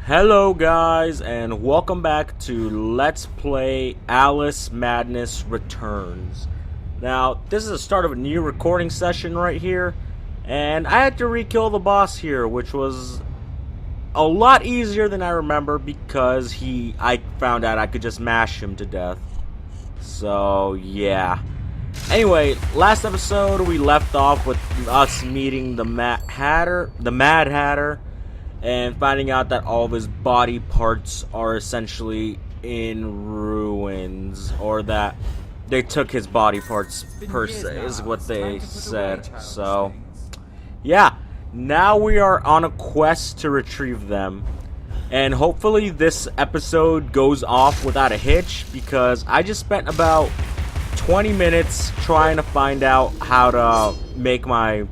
Hello guys, and welcome back to Let's Play Alice Madness Returns. Now, this is the start of a new recording session right here, and I had to re-kill the boss here, which was a lot easier than I remember because I found out I could just mash him to death. So, yeah. Anyway, last episode we left off with us meeting the Mad Hatter, and finding out that all of his body parts are essentially in ruins, or that they took his body parts per se, is what they said. So, yeah, now we are on a quest to retrieve them, and hopefully this episode goes off without a hitch, because I just spent about 20 minutes trying to find out how to make my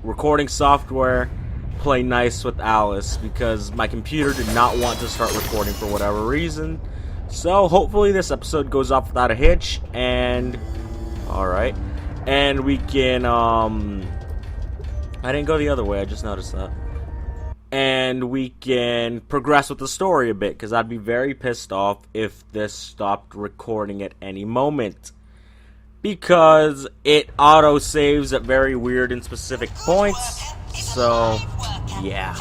recording software play nice with Alice, because my computer did not want to start recording for whatever reason. So hopefully this episode goes off without a hitch, and alright, and we can I didn't go the other way, I just noticed that, and we can progress with the story a bit, because I'd be very pissed off if this stopped recording at any moment, because it auto saves at very weird and specific points. So, yeah.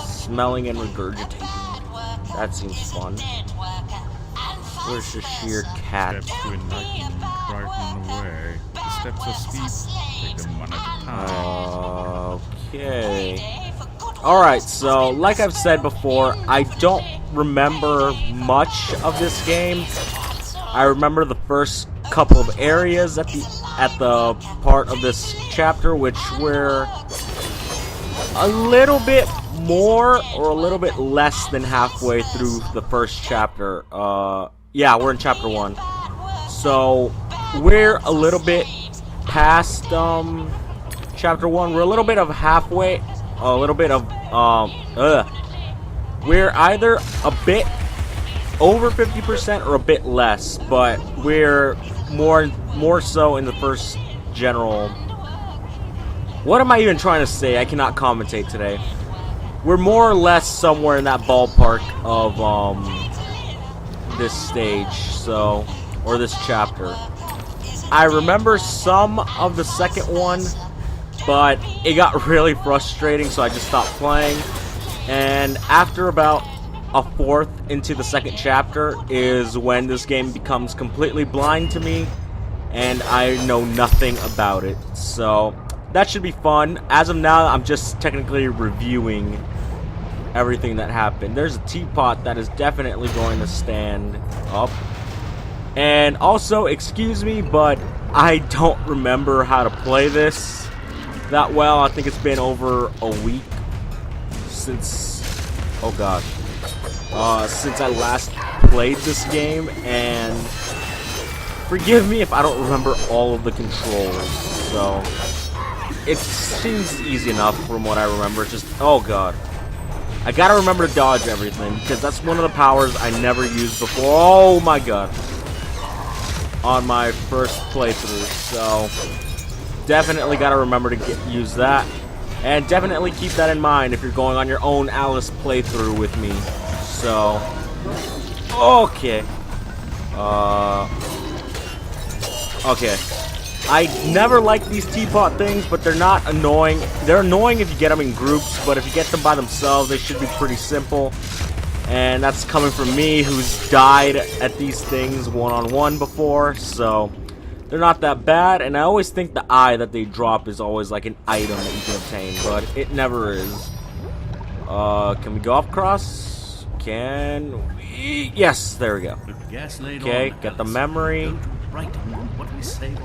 Smelling and regurgitating. That seems fun. Where's the sheer cat? Steps to enlighten and brighten away. The steps are steep. Take them one at a time. Okay. Alright, so, like I've said before, I don't remember much of this game. I remember the first couple of areas at the part of this chapter, which were a little bit more or a little bit less than halfway through the first chapter. Yeah, we're in chapter 1, so we're a little bit past chapter 1. We're a little bit of halfway, a little bit of we're either a bit over 50% or a bit less, but we're more so in the first general. What am I even trying to say? I cannot commentate today. We're more or less somewhere in that ballpark of this stage, so, or this chapter. I remember some of the second one, but it got really frustrating, so I just stopped playing. And after about a fourth into the second chapter is when this game becomes completely blind to me, and I know nothing about it. So that should be fun. As of now, I'm just technically reviewing everything that happened. There's a teapot that is definitely going to stand up. And also, excuse me, but I don't remember how to play this that well. I think it's been over a week since, oh god, since I last played this game, and forgive me if I don't remember all of the controls. So it seems easy enough from what I remember. It's just, oh god, I gotta remember to dodge everything, because that's one of the powers I never used before. Oh my god, on my first playthrough. So definitely gotta remember to use that, and definitely keep that in mind if you're going on your own Alice playthrough with me. So, okay. Okay. I never like these teapot things, but they're not annoying. They're annoying if you get them in groups, but if you get them by themselves, they should be pretty simple. And that's coming from me, who's died at these things one-on-one before, so they're not that bad. And I always think the eye that they drop is always like an item that you can obtain, but it never is. Can we go up across? Can we? Yes, there we go. Okay, get the memory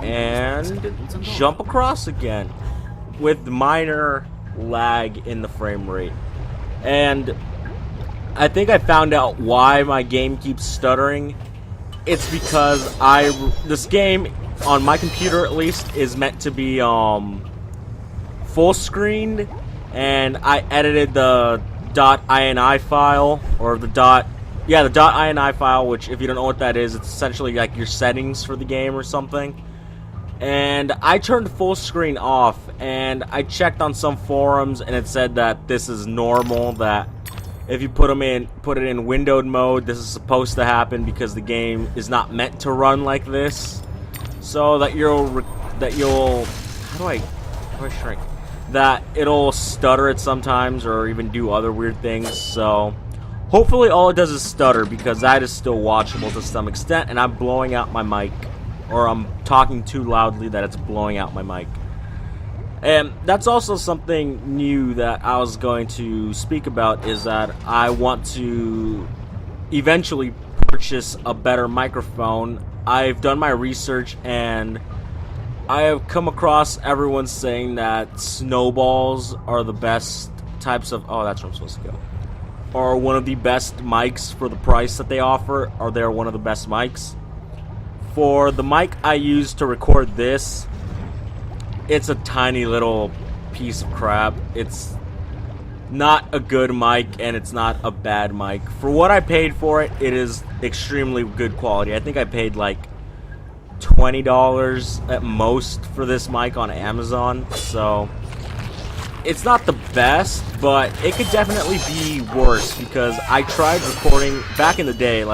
and jump across again with minor lag in the frame rate. And I think I found out why my game keeps stuttering. It's because this game on my computer, at least, is meant to be full screened, and I edited the .ini file, or the .ini file, which, if you don't know what that is, it's essentially like your settings for the game or something. And I turned full screen off, and I checked on some forums, and it said that this is normal, that if you put it in windowed mode, this is supposed to happen because the game is not meant to run like this. So that that it'll stutter it sometimes, or even do other weird things. So hopefully all it does is stutter, because that is still watchable to some extent, and I'm blowing out my mic, or I'm talking too loudly that it's blowing out my mic. And that's also something new that I was going to speak about, is that I want to eventually purchase a better microphone. I've done my research, and I have come across everyone saying that snowballs are the best types of... Oh, that's where I'm supposed to go. Are one of the best mics for the price that they offer. Or they're one of the best mics. For the mic I use to record this, it's a tiny little piece of crap. It's not a good mic, and it's not a bad mic. For what I paid for it, it is extremely good quality. I think I paid like $20 at most for this mic on Amazon. So it's not the best, but it could definitely be worse, because I tried recording back in the day,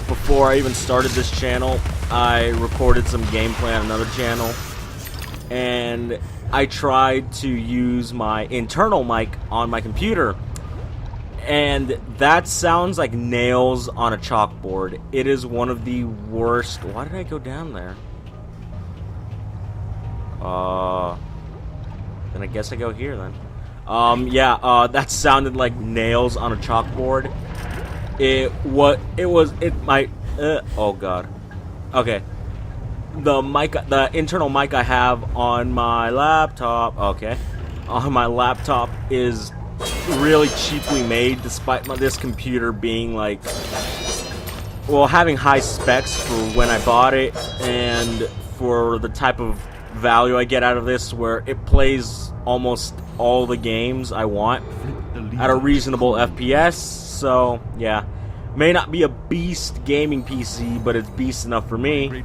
before I even started this channel. I recorded some gameplay on another channel, and I tried to use my internal mic on my computer, and that sounds like nails on a chalkboard. It is one of the worst. Why did I go down there? Then I guess I go here then. That sounded like nails on a chalkboard. Oh god. Okay. The internal mic I have on my laptop, is really cheaply made, despite this computer being like, having high specs for when I bought it, and for the type of value I get out of this, where it plays almost all the games I want at a reasonable FPS. So yeah, may not be a beast gaming PC, but it's beast enough for me.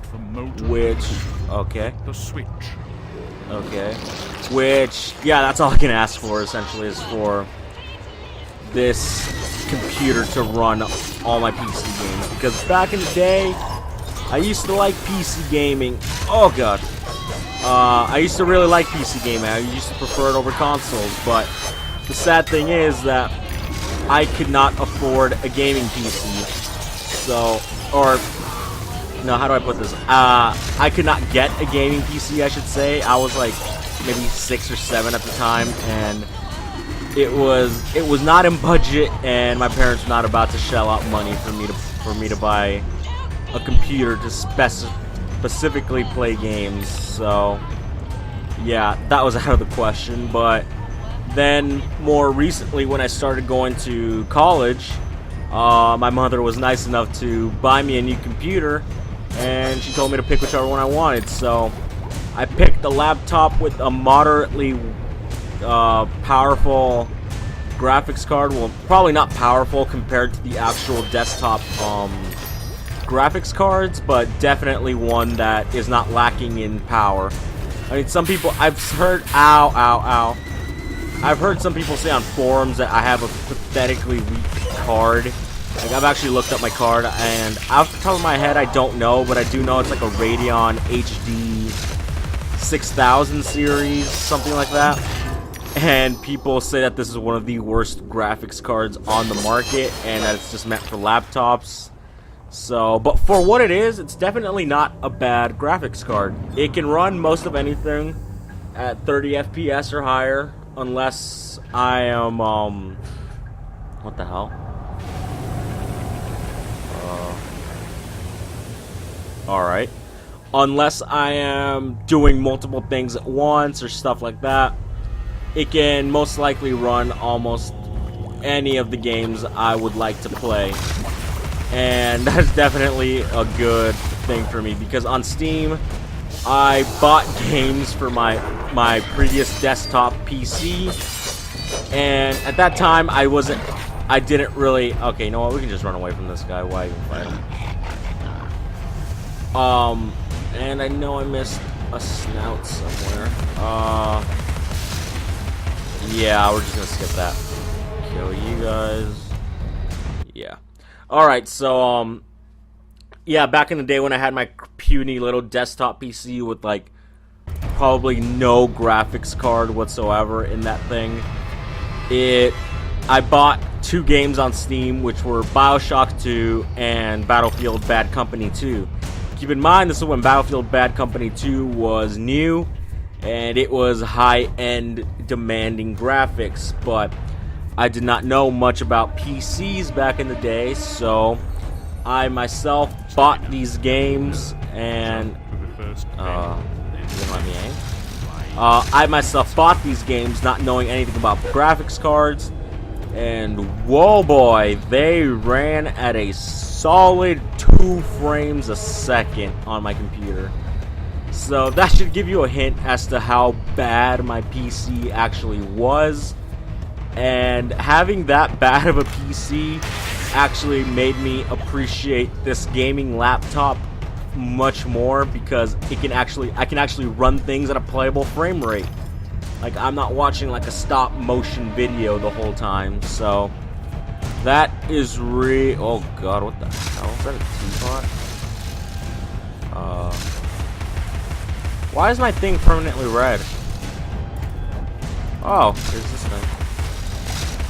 That's all I can ask for, essentially, is for this computer to run all my PC games. Because back in the day, I used to like PC gaming. Oh god. I used to really like PC gaming. I used to prefer it over consoles, but the sad thing is that I could not afford a gaming PC. How do I put this? I could not get a gaming PC, I should say. I was like maybe 6 or 7 at the time, and it was not in budget, and my parents were not about to shell out money for me to buy a computer to specifically play games. So yeah, that was out of the question. But then more recently, when I started going to college, my mother was nice enough to buy me a new computer, and she told me to pick whichever one I wanted. So I picked a laptop with a moderately powerful graphics card. Well, probably not powerful compared to the actual desktop graphics cards, but definitely one that is not lacking in power. I mean, some people, I've heard some people say on forums that I have a pathetically weak card. Like, I've actually looked up my card, and off the top of my head, I don't know, but I do know it's like a Radeon HD 6000 series, something like that. And people say that this is one of the worst graphics cards on the market, and that it's just meant for laptops. So, but for what it is, it's definitely not a bad graphics card. It can run most of anything at 30 FPS or higher, unless I am, what the hell? Alright. Unless I am doing multiple things at once or stuff like that, it can most likely run almost any of the games I would like to play. And that's definitely a good thing for me, because on Steam, I bought games for my previous desktop PC, and at that time I didn't really... Okay, you know what, we can just run away from this guy. Why even fight him? And I know I missed a snout somewhere. Yeah, we're just gonna skip that. Kill you guys. Yeah. Alright, so, yeah, back in the day when I had my puny little desktop PC with, like, probably no graphics card whatsoever in that thing, I bought 2 games on Steam, which were BioShock 2 and Battlefield Bad Company 2. Keep in mind, this is when Battlefield Bad Company 2 was new, and it was high-end, demanding graphics, but I did not know much about PCs back in the day, so I myself bought these games, and I myself bought these games not knowing anything about graphics cards, and whoa boy, they ran at a solid 2 frames a second on my computer. So that should give you a hint as to how bad my PC actually was. And having that bad of a PC actually made me appreciate this gaming laptop much more, because I can actually run things at a playable frame rate. Like, I'm not watching like a stop motion video the whole time. So that is oh god, what the hell? Is that a teapot? Why is my thing permanently red? Oh, here's this thing.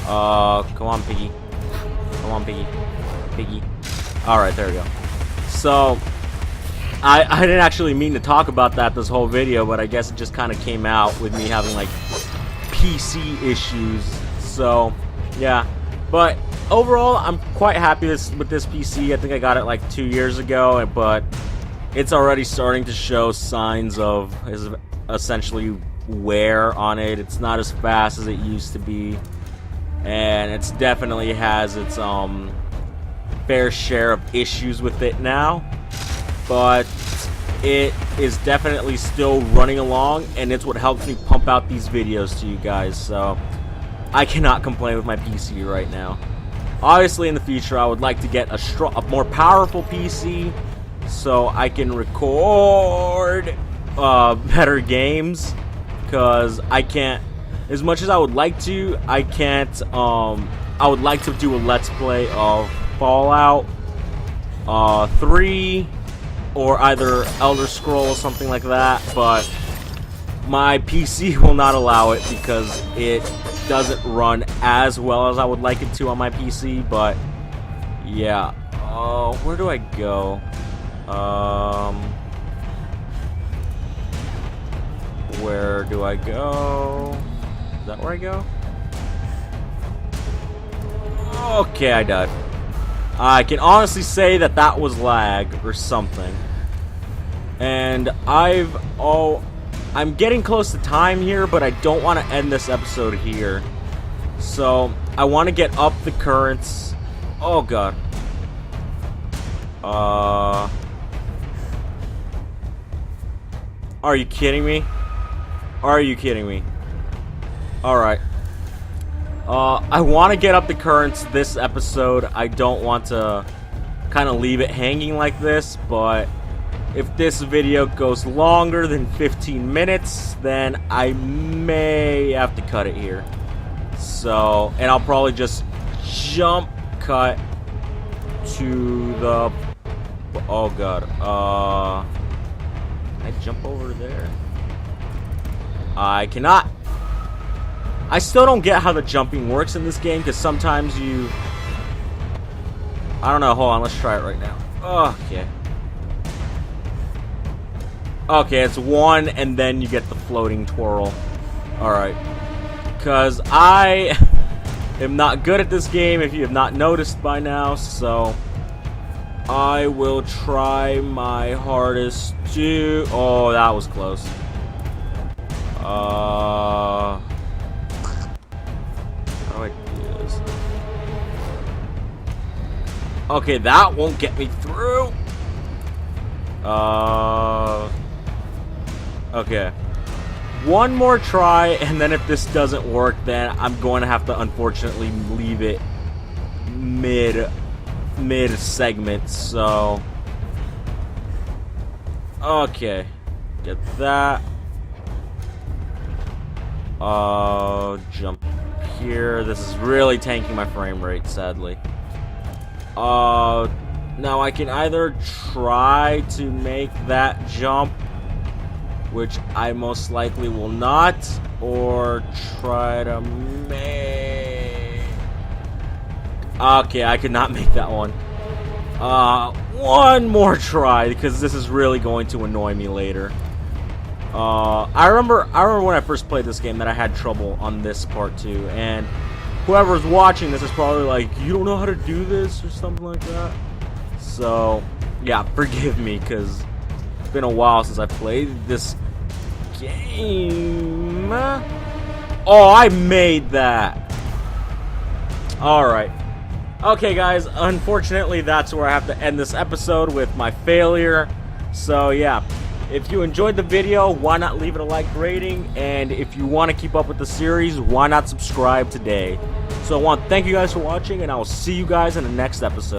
Come on, piggy. Come on, piggy. Piggy. Alright, there we go. So, I didn't actually mean to talk about that this whole video, but I guess it just kind of came out with me having, like, PC issues. So, yeah. But, overall, I'm quite happy with this PC. I think I got it, like, 2 years ago, but it's already starting to show signs of essentially wear on it. It's not as fast as it used to be, and it definitely has its fair share of issues with it now, but it is definitely still running along, and it's what helps me pump out these videos to you guys. So I cannot complain with my PC right now. Obviously, in the future, I would like to get a more powerful PC so I can record better games, because I can't, as much as I would like to, I can't. I would like to do a Let's Play of Fallout 3 or either Elder Scrolls, something like that, but my PC will not allow it because it doesn't run as well as I would like it to on my PC. But yeah, where do I go? Where do I go? Is that where I go? Okay, I died. I can honestly say that that was lag or something. And I'm getting close to time here, but I don't want to end this episode here. So, I want to get up the currents. Oh god. Are you kidding me? Are you kidding me? Alright. I want to get up the currents this episode. I don't want to kind of leave it hanging like this, but if this video goes longer than 15 minutes, then I may have to cut it here. So, and I'll probably just jump cut to the... Oh god. Can I jump over there? I cannot. I still don't get how the jumping works in this game, because sometimes you... I don't know, hold on, let's try it right now. Okay. Okay, it's 1, and then you get the floating twirl. Alright. Because I am not good at this game, if you have not noticed by now, so I will try my hardest to... Oh, that was close. How do I do this? Okay, that won't get me through. Okay. One more try, and then if this doesn't work, then I'm going to have to unfortunately leave it mid segment. So Okay. Get that. Jump here. This is really tanking my frame rate, sadly. Now I can either try to make that jump, which I most likely will not, or try to make... Okay, I could not make that one. One more try, because this is really going to annoy me later. I remember when I first played this game that I had trouble on this part too, and whoever's watching this is probably like, you don't know how to do this or something like that. So, yeah, forgive me, because it's been a while since I played this game. Oh, I made that. Alright. Okay, guys, unfortunately, that's where I have to end this episode with my failure. So, yeah. If you enjoyed the video, why not leave it a like rating? And if you want to keep up with the series, why not subscribe today? So I want to thank you guys for watching, and I will see you guys in the next episode.